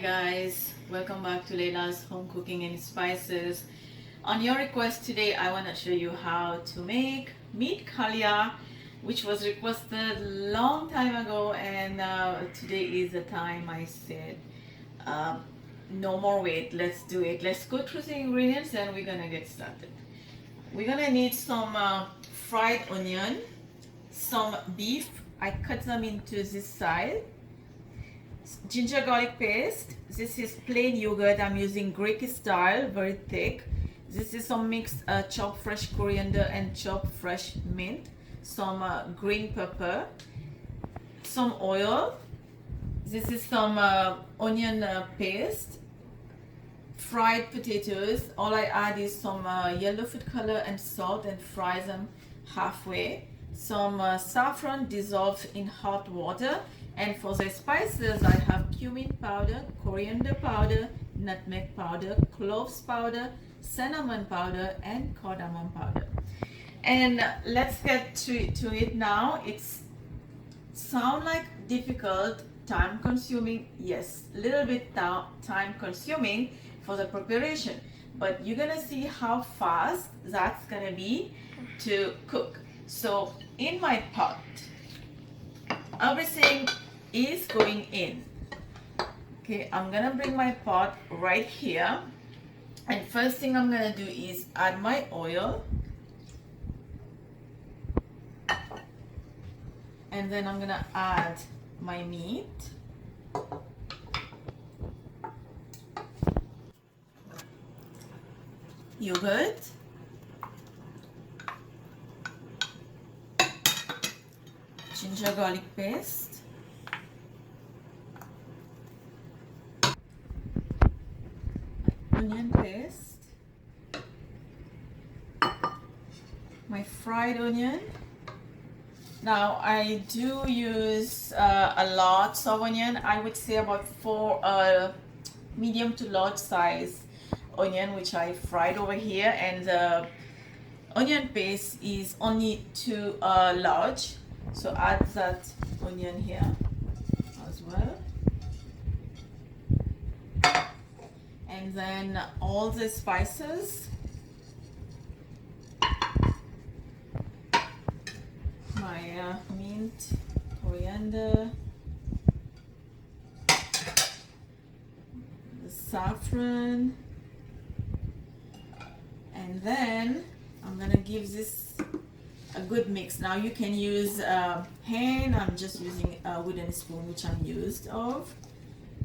guys, welcome back to Laila's Home Cooking and Spices. On your request today, I want to show you how to make meat kalia, which was requested long time ago, and today is the time I said, no more wait, let's do it. Let's go through the ingredients and we're gonna get started. We're gonna need some fried onion, some beef, I cut them into this size, ginger garlic paste. This is plain yogurt. I'm using Greek style, very thick. This is some mixed chopped fresh coriander and chopped fresh mint, some green pepper, some oil. This is some onion paste, fried potatoes. All I add is some yellow food color and salt and fry them halfway. Some saffron dissolved in hot water. And for the spices, I have cumin powder, coriander powder, nutmeg powder, cloves powder, cinnamon powder, and cardamom powder. And let's get to it now. It's sound like difficult, time consuming. Yes, a little bit time consuming for the preparation, but you're gonna see how fast that's gonna be to cook. So in my pot, everything is going in. Okay, I'm gonna bring my pot right here, and first thing I'm gonna do is add my oil, and then I'm gonna add my meat, yogurt, ginger garlic paste, onion paste, my fried onion. Now I do use a lot of onion. I would say about 4 medium to large size onion, which I fried over here, and the onion paste is only 2 large. So add that onion here as well. And then all the spices. My mint, coriander, the saffron, and then I'm gonna give this a good mix. Now you can use hand. I'm just using a wooden spoon, which I'm used of.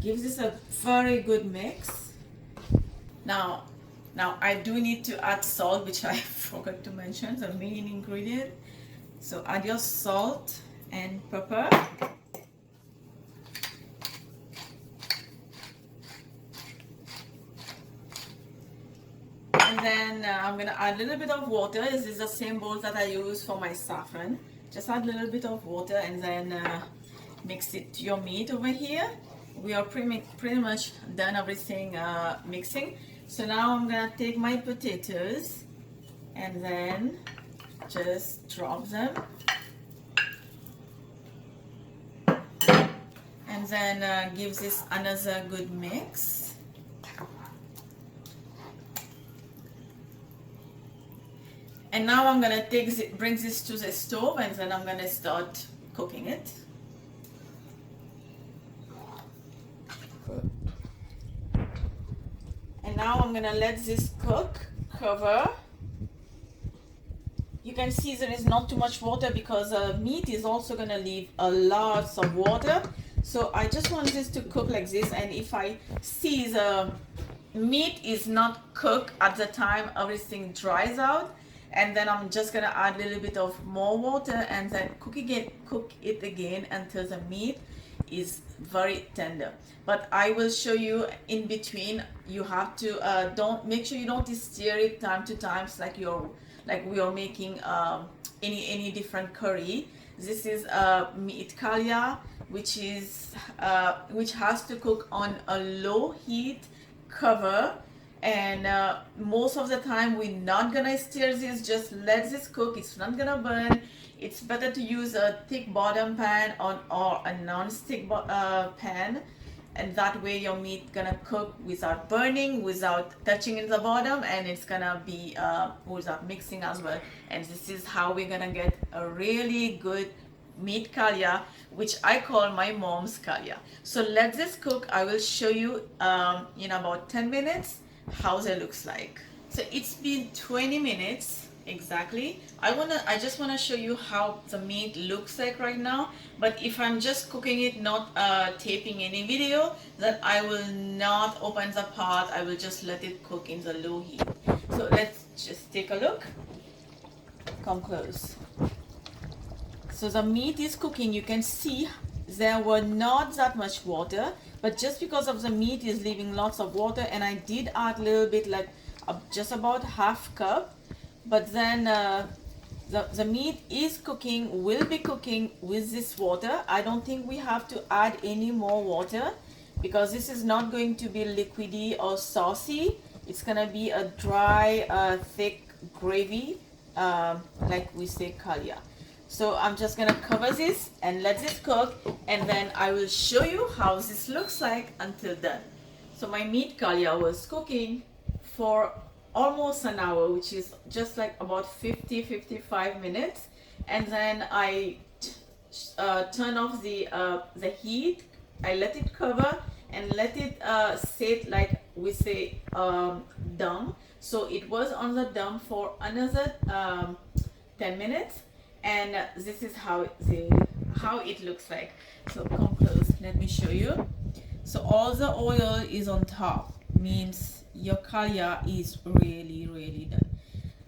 Give this a very good mix. Now I do need to add salt, which I forgot to mention, the main ingredient. So add your salt and pepper. And then I'm going to add a little bit of water. This is the same bowl that I use for my saffron. Just add a little bit of water and then mix it to your meat over here. We are pretty much done everything mixing. So now I'm going to take my potatoes and then just drop them. And then give this another good mix. And now I'm gonna bring this to the stove, and then I'm gonna start cooking it. And now I'm gonna let this cook, cover. You can see there is not too much water because meat is also gonna leave a lot of water. So I just want this to cook like this, and if I see the meat is not cooked at the time everything dries out, and then I'm just gonna add a little bit of more water and then cook it again until the meat is very tender. But I will show you in between. You have to make sure you don't stir it time to time, like we are making any different curry. This is meat kalia, which has to cook on a low heat cover, and most of the time we're not gonna stir this. Just let this cook. It's not gonna burn. It's better to use a thick bottom pan or a non-stick pan, and that way your meat gonna cook without burning, without touching in the bottom, and it's gonna be without mixing as well. And this is how we're gonna get a really good meat kalia, which I call my mom's kalia. So let this cook. I will show you in about 10 minutes how it looks like. So it's been 20 minutes exactly. I just wanna show you how the meat looks like right now. But if I'm just cooking it, not taping any video, then I will not open the pot. I will just let it cook in the low heat. So let's just take a look. Come close. So the meat is cooking. You can see there were not that much water, but just because of the meat is leaving lots of water, and I did add a little bit, like just about half cup, but then the meat is cooking, will be cooking with this water. I don't think we have to add any more water because this is not going to be liquidy or saucy. It's gonna be a dry, thick gravy, like we say kalia. So I'm just gonna cover this and let this cook, and then I will show you how this looks like until done. So my meat kalia was cooking for almost an hour, which is just like about 50-55 minutes, and then I turn off the heat. I let it cover and let it sit, like we say, dum. So it was on the dum for another 10 minutes, and this is how it looks like. So come close, let me show you. So all the oil is on top, means your kalia is really done.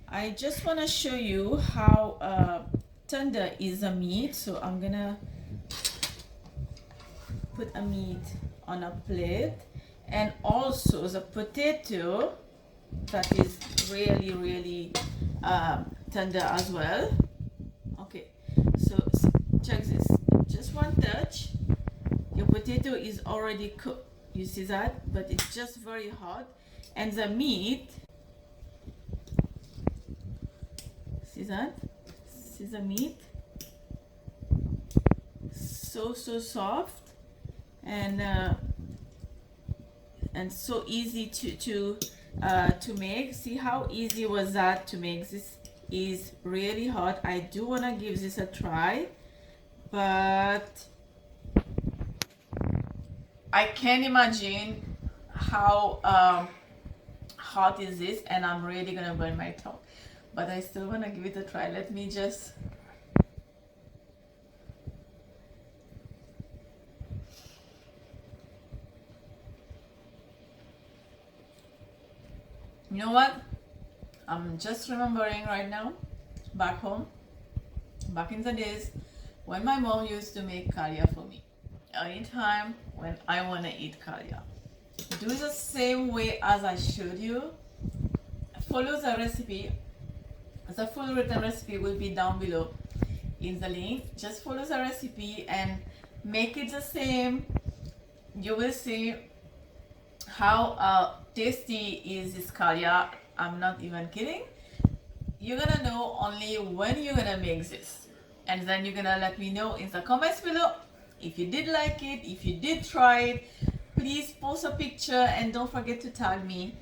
I just want to show you how tender is the meat. So I'm gonna put a meat on a plate, and also the potato that is really tender as well. Okay, so check this, just one touch, your potato is already cooked. You see that? But it's just very hot, and the meat, see that? See the meat? So soft, and so easy to make. See how easy was that to make? This is really hot. I do want to give this a try, but I can't imagine how hot is this, and I'm really gonna burn my tongue, but I still want to give it a try. Let me just, you know what, I'm just remembering right now, back home, back in the days when my mom used to make kalia for me. Anytime when I want to eat kalia, do the same way as I showed you. Follow the recipe. The full written recipe will be down below in the link. Just follow the recipe and make it the same. You will see how tasty is this kalia. I'm not even kidding. You're gonna know only when you're gonna make this, and then you're gonna let me know in the comments below if you did like it, if you did try it. Please post a picture and don't forget to tag me,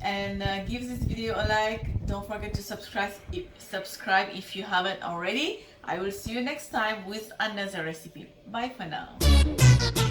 and give this video a like. Don't forget to subscribe if you haven't already. I will see you next time with another recipe. Bye for now.